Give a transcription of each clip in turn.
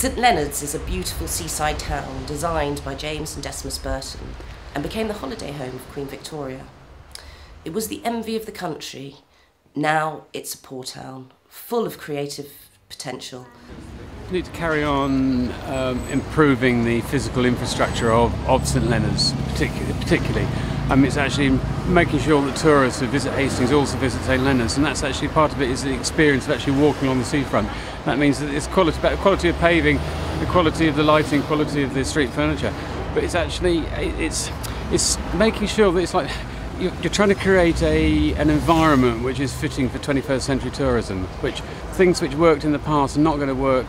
St Leonard's is a beautiful seaside town designed by James and Decimus Burton and became the holiday home of Queen Victoria. It was the envy of the country. Now it's a poor town, full of creative potential. We need to carry on improving the physical infrastructure of St Leonard's, particularly. It's actually making sure that tourists who visit Hastings also visit St Leonard's, and that's actually part of it, is the experience of actually walking on the seafront. That means that it's quality of paving, the quality of the lighting, quality of the street furniture, but it's actually it's making sure that it's like you're trying to create an environment which is fitting for 21st century tourism, which things which worked in the past are not going to work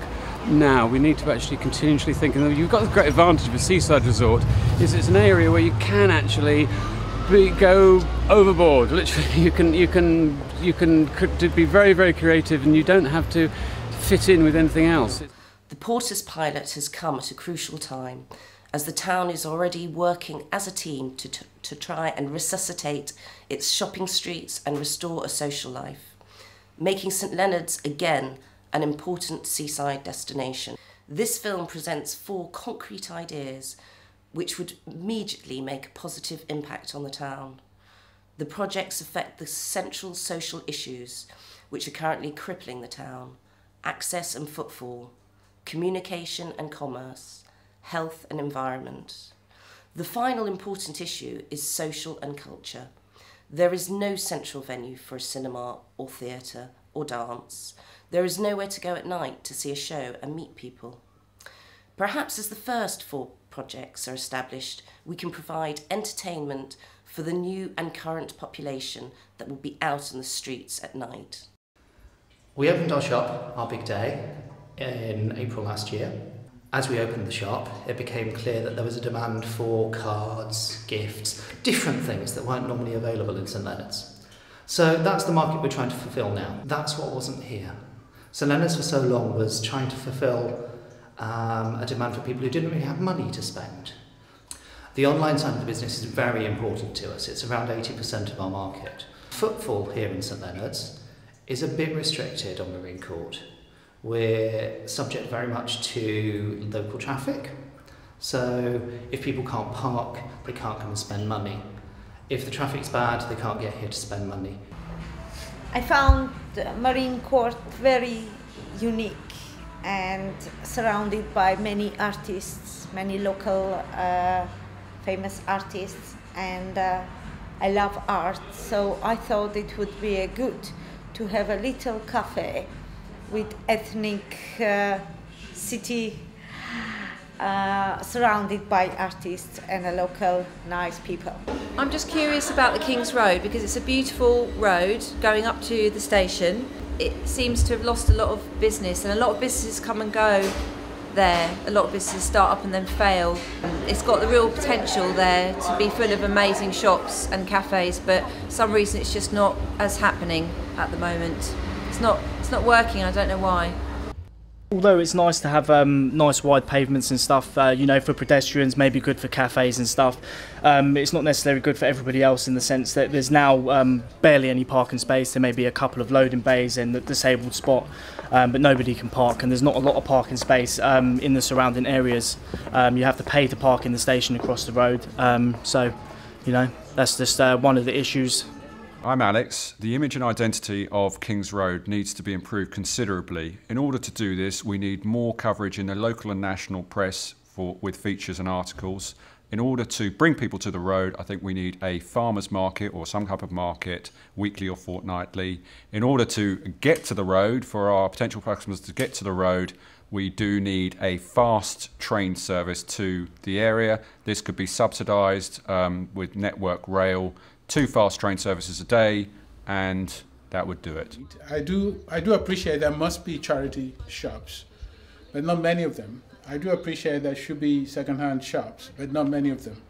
now. We need to actually continuously think, and you've got the great advantage of a seaside resort, is it's an area where you can actually go overboard. Literally, you can be very, very creative, and you don't have to fit in with anything else. The Portas pilot has come at a crucial time, as the town is already working as a team to try and resuscitate its shopping streets and restore a social life, making St Leonard's again an important seaside destination. This film presents 4 concrete ideas which would immediately make a positive impact on the town. The projects affect the central social issues which are currently crippling the town: access and footfall, communication and commerce, health and environment. The final important issue is social and culture. There is no central venue for a cinema or theatre or dance. There is nowhere to go at night to see a show and meet people. Perhaps as the first 4 projects are established, we can provide entertainment for the new and current population that will be out on the streets at night. We opened our shop, Our Big Day, in April last year. As we opened the shop, it became clear that there was a demand for cards, gifts, different things that weren't normally available in St Leonard's. So that's the market we're trying to fulfil now. That's what wasn't here. St Leonard's for so long was trying to fulfil a demand for people who didn't really have money to spend. The online side of the business is very important to us. It's around 80% of our market. Footfall here in St Leonard's is a bit restricted on Marine Court. We're subject very much to local traffic. So if people can't park, they can't come and spend money. If the traffic's bad, they can't get here to spend money. I found Marine Court very unique and surrounded by many artists, many local famous artists, and I love art, so I thought it would be good to have a little cafe with ethnic city surrounded by artists and a local nice people. I'm just curious about the King's Road because it's a beautiful road going up to the station. It seems to have lost a lot of business, and a lot of businesses come and go there. A lot of businesses start up and then fail. It's got the real potential there to be full of amazing shops and cafes, but for some reason it's just not as happening at the moment. It's not working, I don't know why. Although it's nice to have nice wide pavements and stuff, you know, for pedestrians, maybe good for cafes and stuff, it's not necessarily good for everybody else in the sense that there's now barely any parking space. There may be a couple of loading bays in the disabled spot, but nobody can park, and there's not a lot of parking space in the surrounding areas. You have to pay to park in the station across the road, so, you know, that's just one of the issues. I'm Alex. The image and identity of King's Road needs to be improved considerably. In order to do this, we need more coverage in the local and national press with features and articles. In order to bring people to the road, I think we need a farmers market or some type of market, weekly or fortnightly. In order to get to the road, for our potential customers to get to the road, we do need a fast train service to the area. This could be subsidised with Network Rail, 2 fast train services a day, and that would do it. I do appreciate there must be charity shops, but not many of them. I do appreciate there should be second-hand shops, but not many of them.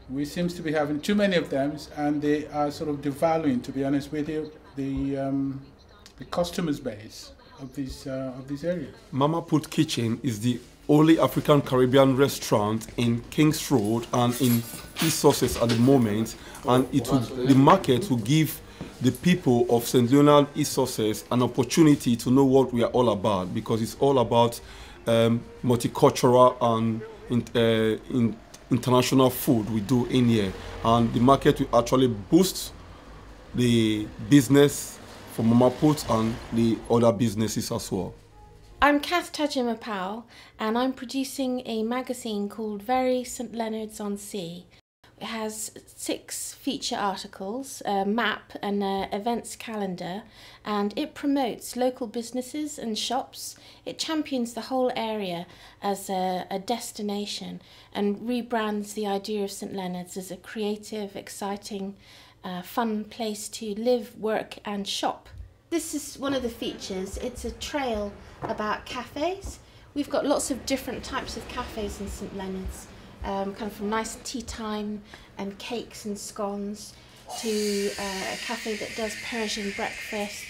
We seem to be having too many of them, and they are sort of devaluing, to be honest with you, the customers base of these areas. Mama Put Kitchen is the only African Caribbean restaurant in King's Road and in East Sussex at the moment, and the market will give the people of St Leonard's, East Sussex, an opportunity to know what we are all about, because it's all about multicultural and international food we do in here, and the market will actually boost the business for Mama Put and the other businesses as well. I'm Kath Tajima-Powell, and I'm producing a magazine called Very St Leonard's on Sea. It has 6 feature articles, a map and an events calendar, and it promotes local businesses and shops. It champions the whole area as a destination and rebrands the idea of St Leonard's as a creative, exciting, fun place to live, work and shop. This is one of the features. It's a trail about cafes. We've got lots of different types of cafes in St Leonard's. Kind of from nice tea time and cakes and scones to a cafe that does Persian breakfasts.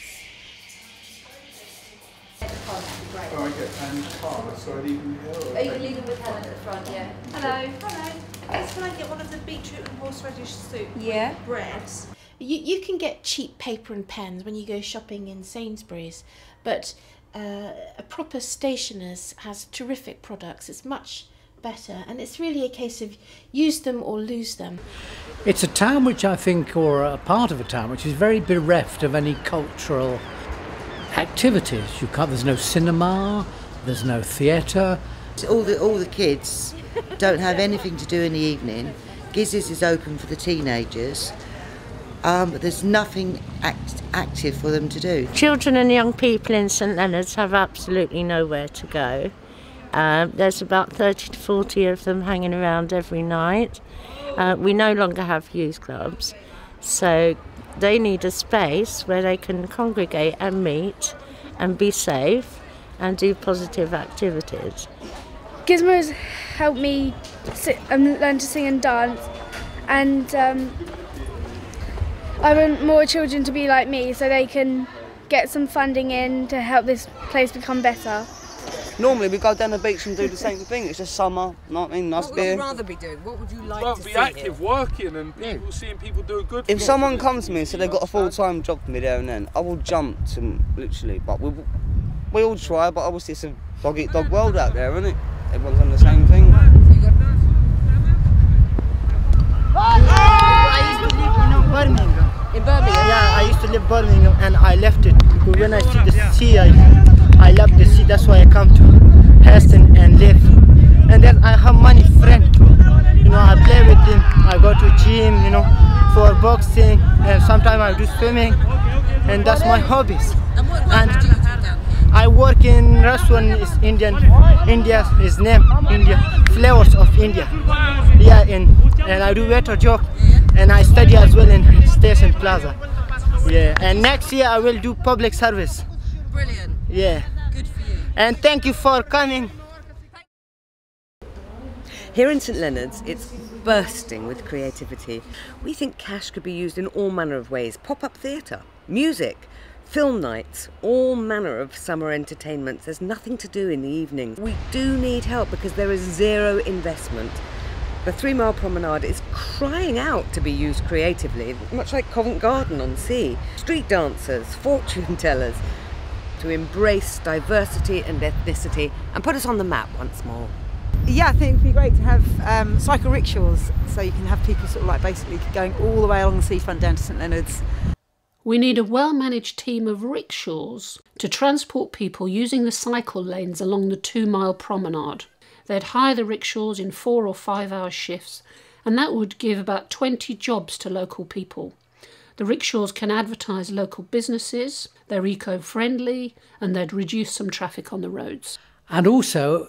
Oh, okay, and cards, so I leave them here? Oh, you can leave them with Helen at the front, yeah. Hello. Hello. Can I get one of the beetroot and horseradish soup Yeah. with bread? You can get cheap paper and pens when you go shopping in Sainsbury's, but a proper stationer's has terrific products. It's much better, and it's really a case of use them or lose them. It's a town which I think, or a part of a town, which is very bereft of any cultural activities. There's no cinema, there's no theatre. All the kids don't have anything to do in the evening. Gizz's is open for the teenagers, but there's nothing active for them to do. Children and young people in St Leonard's have absolutely nowhere to go. There's about 30 to 40 of them hanging around every night. We no longer have youth clubs, so they need a space where they can congregate and meet and be safe and do positive activities. Gizmo's helped me learn to sing and dance, and I want more children to be like me so they can get some funding in to help this place become better. Normally we go down the beach and do the same thing. It's just summer, nice beer. What would you rather be doing? What would you like to be see active, here? working and people seeing people do good. If someone comes to me and said they've got a full-time job for me there and then, I will jump to literally. But we all try, but obviously it's a dog-eat-dog world out there, isn't it? Everyone's on the same thing. I used to live in Birmingham. In Birmingham? Yeah, I used to live in Birmingham and I left it because when I see the sea, I love the sea. That's why I come to Heston and live. And then I have many friends too. You know, I play with them. I go to gym, you know, for boxing, and sometimes I do swimming, and that's my hobbies. And what do you do down here? I work in restaurant. Is India is name India, Flavors of India. Yeah, and I do waiter job, and I study as well in Station Plaza. Yeah, and next year I will do public service. Brilliant. Yeah. Good for you. And thank you for coming. Here in St Leonard's, it's bursting with creativity. We think cash could be used in all manner of ways. Pop-up theatre, music, film nights, all manner of summer entertainments. There's nothing to do in the evenings. We do need help because there is zero investment. The 3 Mile Promenade is crying out to be used creatively, much like Covent Garden on Sea. Street dancers, fortune tellers, to embrace diversity and ethnicity and put us on the map once more. Yeah, I think it'd be great to have cycle rickshaws, so you can have people sort of like basically going all the way along the seafront down to St Leonard's. We need a well-managed team of rickshaws to transport people using the cycle lanes along the 2 Mile Promenade. They'd hire the rickshaws in 4 or 5 hour shifts, and that would give about 20 jobs to local people. The rickshaws can advertise local businesses, they're eco-friendly, and they'd reduce some traffic on the roads. And also,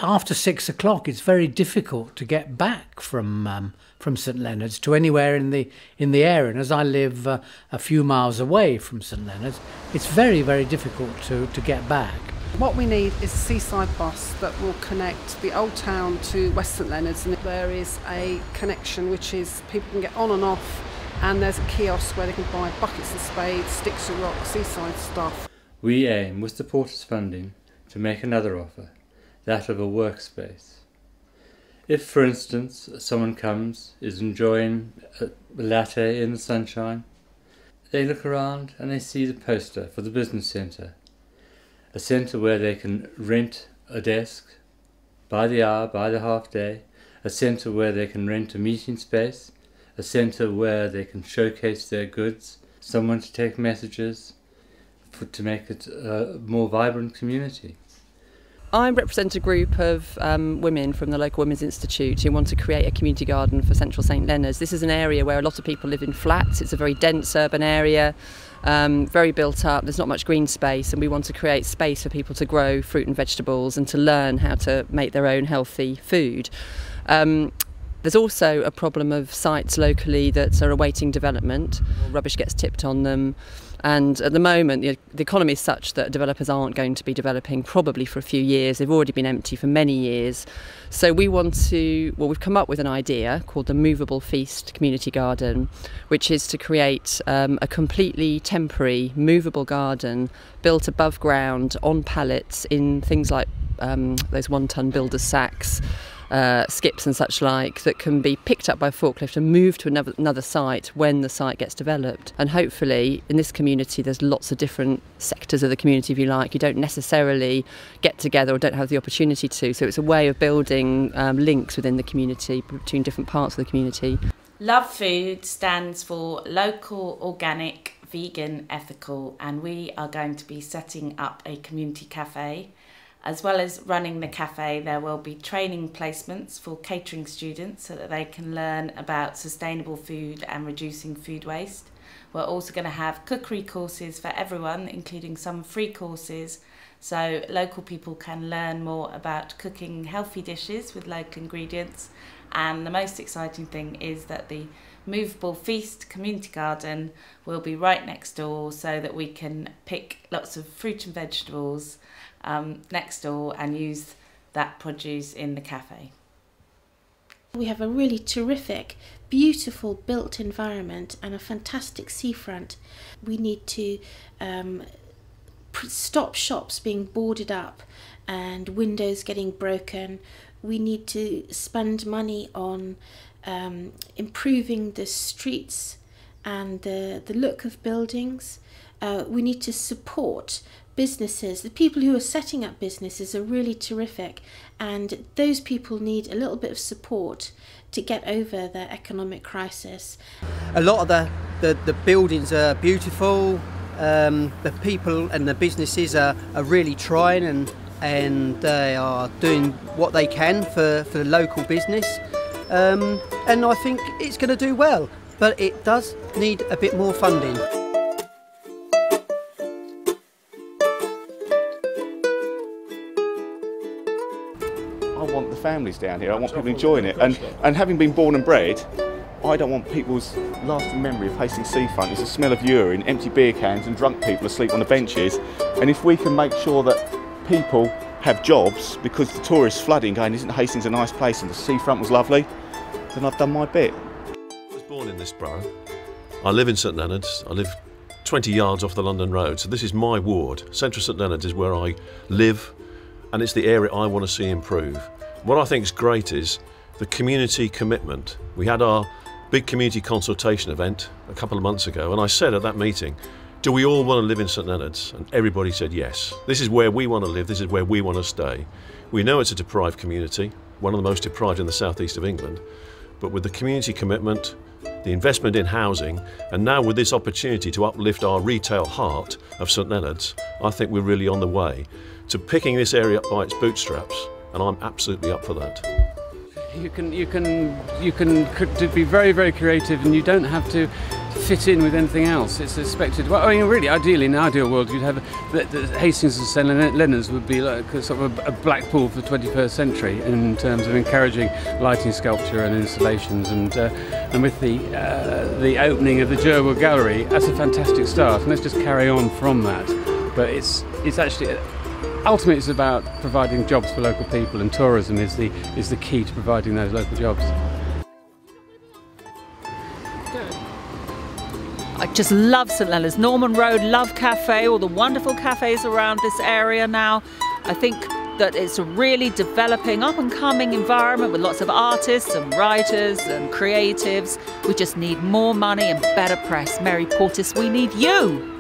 after 6 o'clock, it's very difficult to get back from St Leonard's to anywhere in the area. And as I live a few miles away from St Leonard's, it's very, very difficult to get back. What we need is a seaside bus that will connect the old town to West St Leonard's, and there is a connection which is people can get on and off, and there's a kiosk where they can buy buckets and spades, sticks and rocks, seaside stuff. We aim, with the Portas funding, to make another offer, that of a workspace. If, for instance, someone comes, is enjoying a latte in the sunshine, they look around and they see the poster for the business centre, a centre where they can rent a desk, by the hour, by the half day, a centre where they can rent a meeting space, a centre where they can showcase their goods, someone to take messages, to make it a more vibrant community. I represent a group of women from the local Women's Institute who want to create a community garden for central St Leonard's. This is an area where a lot of people live in flats. It's a very dense urban area, very built up. There's not much green space, and we want to create space for people to grow fruit and vegetables and to learn how to make their own healthy food. There's also a problem of sites locally that are awaiting development. Rubbish gets tipped on them, and at the moment the economy is such that developers aren't going to be developing probably for a few years. They've already been empty for many years. So we want to, well, we've come up with an idea called the Moveable Feast Community Garden, which is to create a completely temporary movable garden built above ground on pallets in things like those 1-ton builder's sacks, skips and such like, that can be picked up by forklift and moved to another site when the site gets developed. And hopefully in this community there's lots of different sectors of the community, if you like. You don't necessarily get together or don't have the opportunity to, so it's a way of building links within the community, between different parts of the community. Love Food stands for local, organic, vegan, ethical, and we are going to be setting up a community cafe. As well as running the cafe, there will be training placements for catering students so that they can learn about sustainable food and reducing food waste. We're also going to have cookery courses for everyone, including some free courses, so local people can learn more about cooking healthy dishes with local ingredients. And the most exciting thing is that the Moveable Feast Community Garden will be right next door, so that we can pick lots of fruit and vegetables next door and use that produce in the cafe. We have a really terrific, beautiful built environment and a fantastic seafront. We need to stop shops being boarded up and windows getting broken. We need to spend money on improving the streets and the look of buildings. We need to support businesses. The people who are setting up businesses are really terrific, and those people need a little bit of support to get over their economic crisis. A lot of the buildings are beautiful. The people and the businesses are really trying, and they are doing what they can for the local business. And I think it's going to do well, but it does need a bit more funding. I want the families down here, I want people enjoying it, and having been born and bred, I don't want people's lasting memory of Hastings Seafront is the smell of urine, empty beer cans and drunk people asleep on the benches. And if we can make sure that people have jobs because the tourists flooding going, isn't Hastings a nice place and the seafront was lovely, then I've done my bit. I was born in this borough. I live in St Leonard's. I live 20 yards off the London Road, so this is my ward. Central St Leonard's is where I live, and it's the area I want to see improve. What I think is great is the community commitment. We had our big community consultation event a couple of months ago, and I said at that meeting, do we all want to live in St Leonard's? And everybody said yes. This is where we want to live, this is where we want to stay. We know it's a deprived community, one of the most deprived in the southeast of England, but with the community commitment, the investment in housing, and now with this opportunity to uplift our retail heart of St Leonard's, I think we're really on the way to picking this area up by its bootstraps, and I'm absolutely up for that. You can be very, very creative, and you don't have to fit in with anything else. It's expected. Well, I mean, really, ideally, in an ideal world, you'd have the Hastings and St Leonard's would be like a sort of a Blackpool for the 21st century in terms of encouraging lighting, sculpture, and installations. And with the opening of the Jerwood Gallery, that's a fantastic start. And let's just carry on from that. But it's actually. Ultimately, it's about providing jobs for local people, and tourism is the key to providing those local jobs. I just love St Leonard's. Norman Road, Love Cafe, all the wonderful cafes around this area now. I think that it's a really developing, up-and-coming environment with lots of artists and writers and creatives. We just need more money and better press. Mary Portas, we need you.